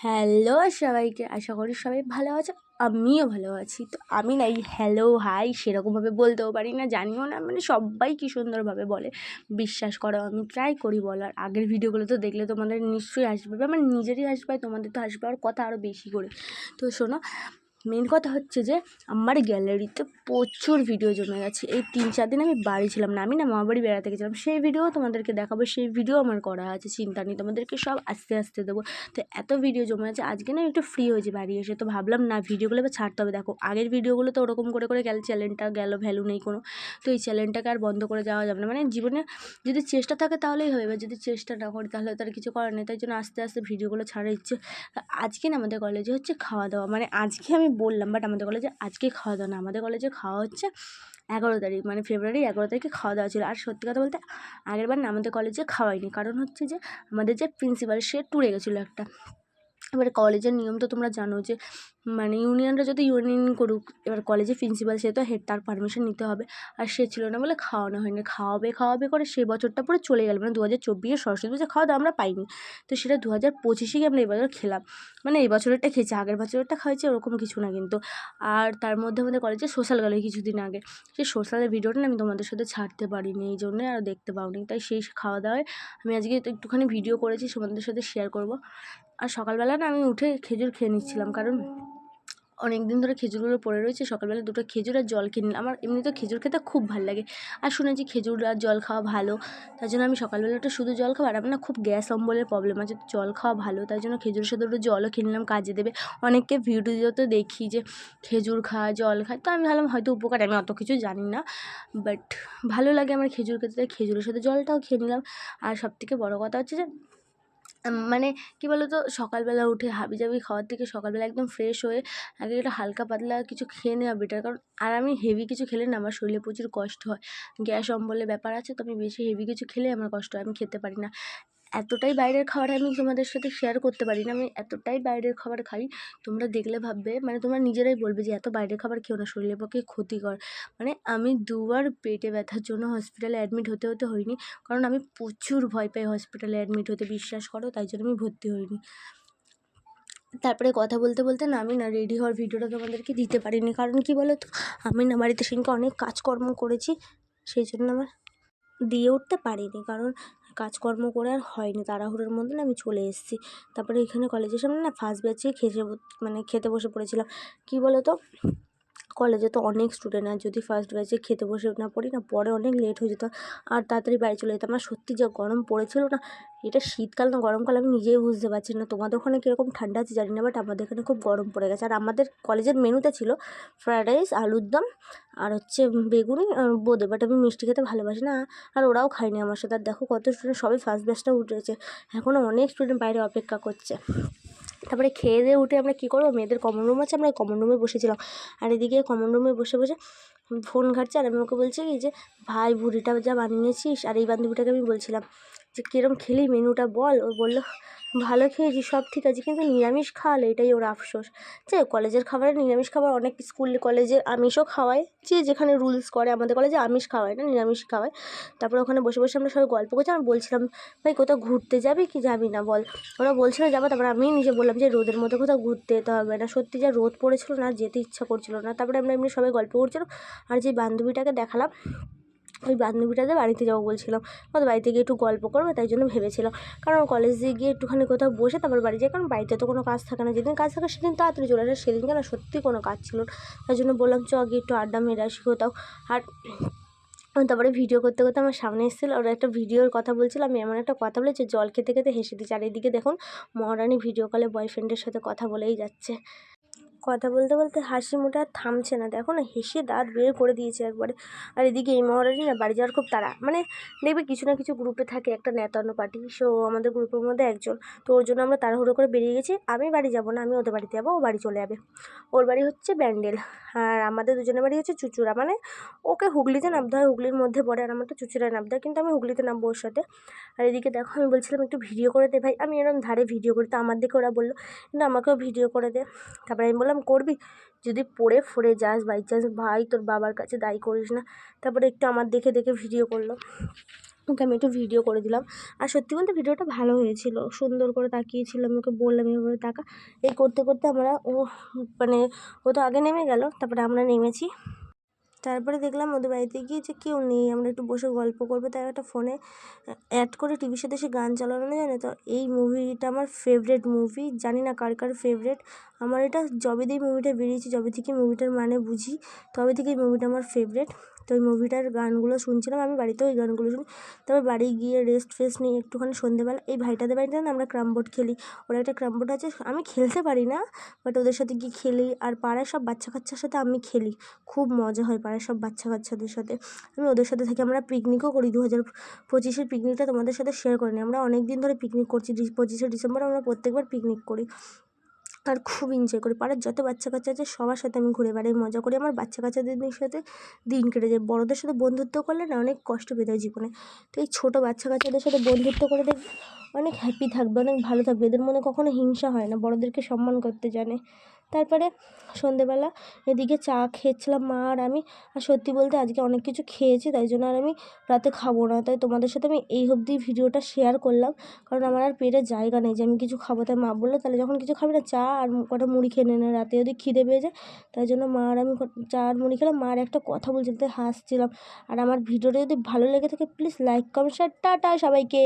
Hello সবাইকে, আশা করি সবাই ভালো আছে। আমিও ভালো আছি। তো আমি না এই হ্যালো হাই সেরকমভাবে বলতেও পারি না, জানিও না, মানে সবাই কী সুন্দরভাবে বলে, বিশ্বাস করো। আমি ট্রাই করি বলার। আগের ভিডিওগুলো তো দেখলে তোমাদের নিশ্চয়ই আসবে, আমার নিজেরই আসবে, তোমাদের তো আসবে আর কথা আরও বেশি করে। তো শোনো, মেন কথা হচ্ছে যে আমার গ্যালারিতে প্রচুর ভিডিও জমে গেছে। এই 3-4 দিন আমি বাড়ি ছিলাম না, আমি না মামাবাড়ি বেড়াতে গেছিলাম, সেই ভিডিও তোমাদেরকে দেখাবো, সেই ভিডিও আমার করা আছে, চিন্তা নেই, তোমাদেরকে সব আস্তে আস্তে দেবো। তো এত ভিডিও জমে আছে, আজকে না একটু ফ্রি হয়েছি বাড়ি এসে, তো ভাবলাম না ভিডিওগুলো এবার ছাড়তে হবে। দেখো আগের ভিডিওগুলো তো ওরকম করে করে গেল, চ্যানেলটা গেল, ভ্যালু নেই কোনো। তো এই চ্যানেলটাকে আর বন্ধ করে যাওয়া যাবে না, মানে জীবনে যদি চেষ্টা থাকে তাহলেই হবে, এবার যদি চেষ্টা না করি তাহলে তার কিছু করার নেই। তাই জন্য আস্তে আস্তে ভিডিওগুলো ছাড়ার ইচ্ছে। আজকে না আমাদের কলেজে হচ্ছে খাওয়া দাওয়া, মানে আজকে আমি বললাম, বাট আমাদের কলেজে আজকে খাওয়া দাওয়া না, আমাদের কলেজে খাওয়া হচ্ছে 11 তারিখ, মানে ফেব্রুয়ারি 11 তারিখে খাওয়া দাওয়া ছিল। আর সত্যি কথা বলতে আগেরবার না আমাদের কলেজে খাওয়াইনি, কারণ হচ্ছে যে আমাদের যে প্রিন্সিপাল সে ট্যুরে গেছিলো একটা। এবার কলেজের নিয়ম তো তোমরা জানো যে মানে ইউনিয়নরা যদি ইউনিয়ন করুক, এবার কলেজে প্রিন্সিপাল সে তো হেড, তার পারমিশন নিতে হবে। আর সে ছিল না বলে খাওয়ানো হয়নি, খাওয়াবে করে সেই বছরটা পুরো চলে গেল, মানে 2024 সরস্বতী পুজো খাওয়া দাওয়া আমরা পাইনি। তো সেটা 2025 আমরা এবার খেলাম, মানে এই বছরেরটা খেয়েছি, আগের বছরেরটা খাইছি ওরকম কিছু না কিন্তু। আর তার মধ্যে আমাদের কলেজে সোশ্যাল গেল কিছুদিন আগে, সেই সোশ্যালের ভিডিওটা আমি তোমাদের সাথে ছাড়তে পারিনি, এই জন্যই আর দেখতে পাওনি। তাই সেই খাওয়া দাওয়ায় আমি আজকে একটুখানি ভিডিও করেছি, তোমাদের সাথে শেয়ার করব। আর সকালবেলা না আমি উঠে খেজুর খেয়ে নিচ্ছিলাম, কারণ অনেক দিন ধরে খেজুরগুলো পড়ে রয়েছে। সকালবেলা 2টা খেজুর আর জল খেয়ে নিলাম, আমার এমনিতেও খেজুর খেতে খুব ভালো লাগে, আর শুনেছি খেজুর আর জল খাওয়া ভালো। তাই জন্য আমি সকালবেলাটা শুধু জল খাওয়া, আর আমার না খুব গ্যাস অম্বলের প্রবলেম আছে, তো জল খাওয়া ভালো, তাই জন্য খেজুরের সাথে একটু জলও খেয়ে নিলাম, কাজে দেবে। অনেককে ভিডিওতে দেখি যে খেজুর খায়, জল খায়, তো আমি ভাবলাম হয়তো উপকার, আমি অত কিছু জানি না, বাট ভালো লাগে আমার খেজুর খেতে, তাই খেজুরের সাথে জলটাও খেয়ে নিলাম। আর সবথেকে বড়ো কথা হচ্ছে যে মানে কী বলো তো, সকালবেলা উঠে হাবিজাবি খাওয়ার থেকে সকালবেলা একদম ফ্রেশ হয়ে আগে একটা হালকা পাতলা কিছু খেয়ে নেওয়া বেটার। কারণ আর আমি হেভি কিছু খেলে না আমার শরীরে প্রচুর কষ্ট হয়, গ্যাস অম্বলের ব্যাপার আছে, তো আমি বেশি হেভি কিছু খেলে আমার কষ্ট হয়, আমি খেতে পারি না। এতটাই বাইরের খাবার আমি তোমাদের সাথে শেয়ার করতে পারি না, আমি এতটাই বাইরের খাবার খাই, তোমরা দেখলে ভাববে, মানে তোমরা নিজেরাই বলবে যে এত বাইরের খাবার খেও না, শরীরের পক্ষে ক্ষতিকর। মানে আমি 2বার পেটে ব্যথার জন্য হসপিটালে অ্যাডমিট হতে হয়নি, কারণ আমি প্রচুর ভয় পাই হসপিটালে অ্যাডমিট হতে, বিশ্বাস করো, তাই জন্য আমি ভর্তি হইনি। তারপরে কথা বলতে বলতে না আমি না রেডি হওয়ার ভিডিওটা তোমাদেরকে দিতে পারিনি, কারণ কি বলো তো, আমি না বাড়িতে সেদিনকে অনেক কাজকর্ম করেছি, সেই জন্য আমার দিয়ে উঠতে পারিনি, কারণ কাজকর্ম করে আর হয়নি, তাড়াহুড়োর মধ্যে না আমি চলে এসেছি। তারপরে এখানে কলেজের সামনে না ফার্স্ট ব্যাচে খেতে বসে পড়েছিলাম। কী বলো তো, কলেজে তো অনেক স্টুডেন্ট, আর যদি ফার্স্ট ব্যাচে খেতে বসে না পড়ি না, পরে অনেক লেট হয়ে যেত, আর তাড়াতাড়ি বাড়ি চলে যেতাম। আর সত্যি যা গরম পড়েছিল না, এটা শীতকাল না গরমকাল আমি নিজেই বুঝতে পারছি না, তোমাদের ওখানে কীরকম ঠান্ডা আছে জানি না, বাট আমাদের এখানে খুব গরম পড়ে গেছে। আর আমাদের কলেজের মেনুতে ছিল ফ্রায়েড রাইস, আলুর দম, আর হচ্ছে বেগুনি আর বোঁদে, বাট আমি মিষ্টি খেতে ভালোবাসি না, আর ওরাও খায়নি আমার সাথে। আর দেখো কত স্টুডেন্ট, সবাই ফার্স্ট ব্যাচটা উঠেছে, এখনও অনেক স্টুডেন্ট বাইরে অপেক্ষা করছে। তারপরে খেয়ে দিয়ে উঠে আমরা কী করবো, মেয়েদের কমন রুম আছে, আমরা কমন রুমে বসেছিলাম, আর এদিকে কমন রুমে বসে বসে ফোন ঘাঁটছে, আর আমি ওকে বলছি কি যে ভাই ভুড়িটা যা বানিয়েছিস, আর এই বান্ধবীটাকে আমি বলছিলাম যে কীরকম খেলি মেনুটা বল। ও বললো ভালো খেয়েছি, সব ঠিক আছে, কিন্তু নিরামিষ খাওয়ালে এটাই ওর আফসোস। যে কলেজের খাবারে নিরামিষ খাবার, অনেক স্কুল কলেজে আমিষও খাওয়ায়, যে যেখানে রুলস করে, আমাদের কলেজে আমিষ খাওয়ায় না, নিরামিষ খাওয়ায়। তারপরে ওখানে বসে বসে আমরা সবাই গল্প করছি, আমি বলছিলাম ভাই কোথাও ঘুরতে যাবি কি যাবি না বল। ওরা বলছিল যাবো, তারপরে আমি নিজে বললাম যে রোদের মধ্যে কোথাও ঘুরতে যেতে হবে না, সত্যি যা রোদ পড়েছিল না, যেতে ইচ্ছা করছিল না। তারপরে আমরা এমনি সবাই গল্প করছিলাম, আর যে বান্ধবীটাকে দেখালাম, ওই বান্ধবীটাদের বাড়িতে যাবো বলছিলাম, ওদের বাড়িতে গিয়ে একটু গল্প করবে, তাই জন্য ভেবেছিলাম। কারণ কলেজে গিয়ে একটুখানি কোথাও বসে তারপর বাড়ি যাই, কারণ বাড়িতে তো কোনো কাজ থাকে না, যেদিন কাজ থাকে সেদিন তাড়াতাড়ি চলে আসে, সেদিনকে না সত্যি কোনো কাজ ছিল না, তাই জন্য বললাম চ গিয়ে একটু আড্ডা মেরে আসি কোথাও। আর তারপরে ভিডিও করতে করতে আমার সামনে এসেছিলো, ওরা একটা ভিডিওর কথা বলছিল, আমি এমন একটা কথা বলেছি জল খেতে খেতে হেসে দিচ্ছি। আর এদিকে দেখুন মহারানী ভিডিও কলে বয়ফ্রেন্ডের সাথে কথা বলেই যাচ্ছে, কথা বলতে বলতে হাসি মুখে আর থামছে না, দেখো না হেসে দাঁত বের করে দিয়েছে একবারে। আর এদিকে এই মহারানী না বাড়ি যাওয়ার খুব তাড়া, মানে দেখবে কিছু না কিছু গ্রুপে থাকে একটা নেতানো পার্টি, সো আমাদের গ্রুপের মধ্যে একজন, তো ওর জন্য আমরা তাড়াহুড়ো করে বেরিয়ে গেছি। আমি বাড়ি যাব না, আমি ওদের বাড়িতে যাবো, ও বাড়ি চলে যাবে। ওর বাড়ি হচ্ছে ব্যান্ডেল, আর আমাদের দুজনের বাড়ি হচ্ছে চুঁচুড়া, মানে ওকে হুগলিতে নামতে হয়, হুগলির মধ্যে পড়ে, আর আমার তো চুঁচুড়ায় নামতে হয়, কিন্তু আমি হুগলিতে নামবো ওর সাথে। আর এদিকে দেখো আমি বলছিলাম একটু ভিডিও করে দে ভাই, আমি এরকম ধারে ভিডিও করি, তো আমার দেখে ওরা বললো কিন্তু আমাকেও ভিডিও করে দে। তারপরে আমি বললাম করবি, যদি পড়ে ফরে যাস বাই চান্স, ভাই তোর বাবার কাছে দায়ী করিস না। তারপরে একটু আমার দেখে দেখে ভিডিও করলো। ওকে আমি একটু ভিডিও করে দিলাম। আর সত্যি বলতে ভিডিওটা ভালো হয়েছিল, সুন্দর করে তাকিয়েছিলাম, ওকে বললাম এভাবে তাকা। এই করতে করতে আমরা মানে ও তো আগে নেমে গেল, তারপরে আমরা নেমেছি। তারপরে দেখলাম ওদের বাড়িতে গিয়ে যে কেউ নেই, আমরা একটু বসে গল্প করবো, তাই একটা ফোনে অ্যাড করে টিভির সাথে সে গান চালানো জানে তো। এই মুভিটা আমার ফেভারিট মুভি, জানি না কার কার ফেভারিট। আমার এটা যবে দিয়ে মুভিটা বেরিয়েছে, যবে থেকে মুভিটার মানে বুঝি, তবে থেকে এই মুভিটা আমার ফেভারিট। তো ওই মুভিটার গানগুলো শুনছিলাম, আমি বাড়িতেও ওই গানগুলো শুনি। তারপর বাড়ি গিয়ে রেস্ট ফেস্ট নিয়ে একটুখানি সন্ধ্যেবেলা এই ভাইটাদের বাড়িতে না আমরা ক্যারাম বোর্ড খেলি। ওরা একটা ক্যারাম বোর্ড আছে, আমি খেলতে পারি না, বাট ওদের সাথে গিয়ে খেলি। আর পাড়ায় সব বাচ্চা কাচ্চার সাথে আমি খেলি, খুব মজা হয় পাড়ার সব বাচ্চা কাচ্চাদের সাথে। আমি ওদের সাথে থেকে আমরা পিকনিকও করি, 2025-এর পিকনিকটা তোমাদের সাথে শেয়ার করিনি। আমরা অনেক দিন ধরে পিকনিক করছি, 25শে ডিসেম্বর আমরা প্রত্যেকবার পিকনিক করি আর খুব এনজয় করি। পাড়ার যত বাচ্চা কাচ্চা আছে সবার সাথে আমি ঘুরে বেড়াই, মজা করি। আমার বাচ্চা কাচ্চাদের সাথে দিন কেটে যায়। বড়দের সাথে বন্ধুত্ব করলে না অনেক কষ্ট পেতে হয় জীবনে, তো এই ছোটো বাচ্চা কাচ্চাদের সাথে বন্ধুত্ব করে দেখবে অনেক হ্যাপি থাকবে, অনেক ভালো থাকবে। এদের মনে কখনো হিংসা হয় না, বড়দেরকে সম্মান করতে জানে। তারপরে সন্ধেবেলা এদিকে চা খেয়েছিলাম মা আর আমি। আর সত্যি বলতে আজকে অনেক কিছু খেয়েছি, তাই জন্য আর আমি রাতে খাবো না, তাই তোমাদের সাথে আমি এই অবধি ভিডিওটা শেয়ার করলাম, কারণ আমার আর পেটে জায়গা নেই যে আমি কিছু খাবো। তাই মা বললো তাহলে যখন কিছু খাবি না, চা আর কটা মুড়ি খেয়ে নে, রাতে যদি খিদে পেয়ে যায়। তাই জন্য মা আর আমি চা আর মুড়ি খেলাম। মা আর একটা কথা বলছিলাম, তাই হাসছিলাম। আর আমার ভিডিওটা যদি ভালো লেগে থাকে please like comment share. Tata সবাইকে।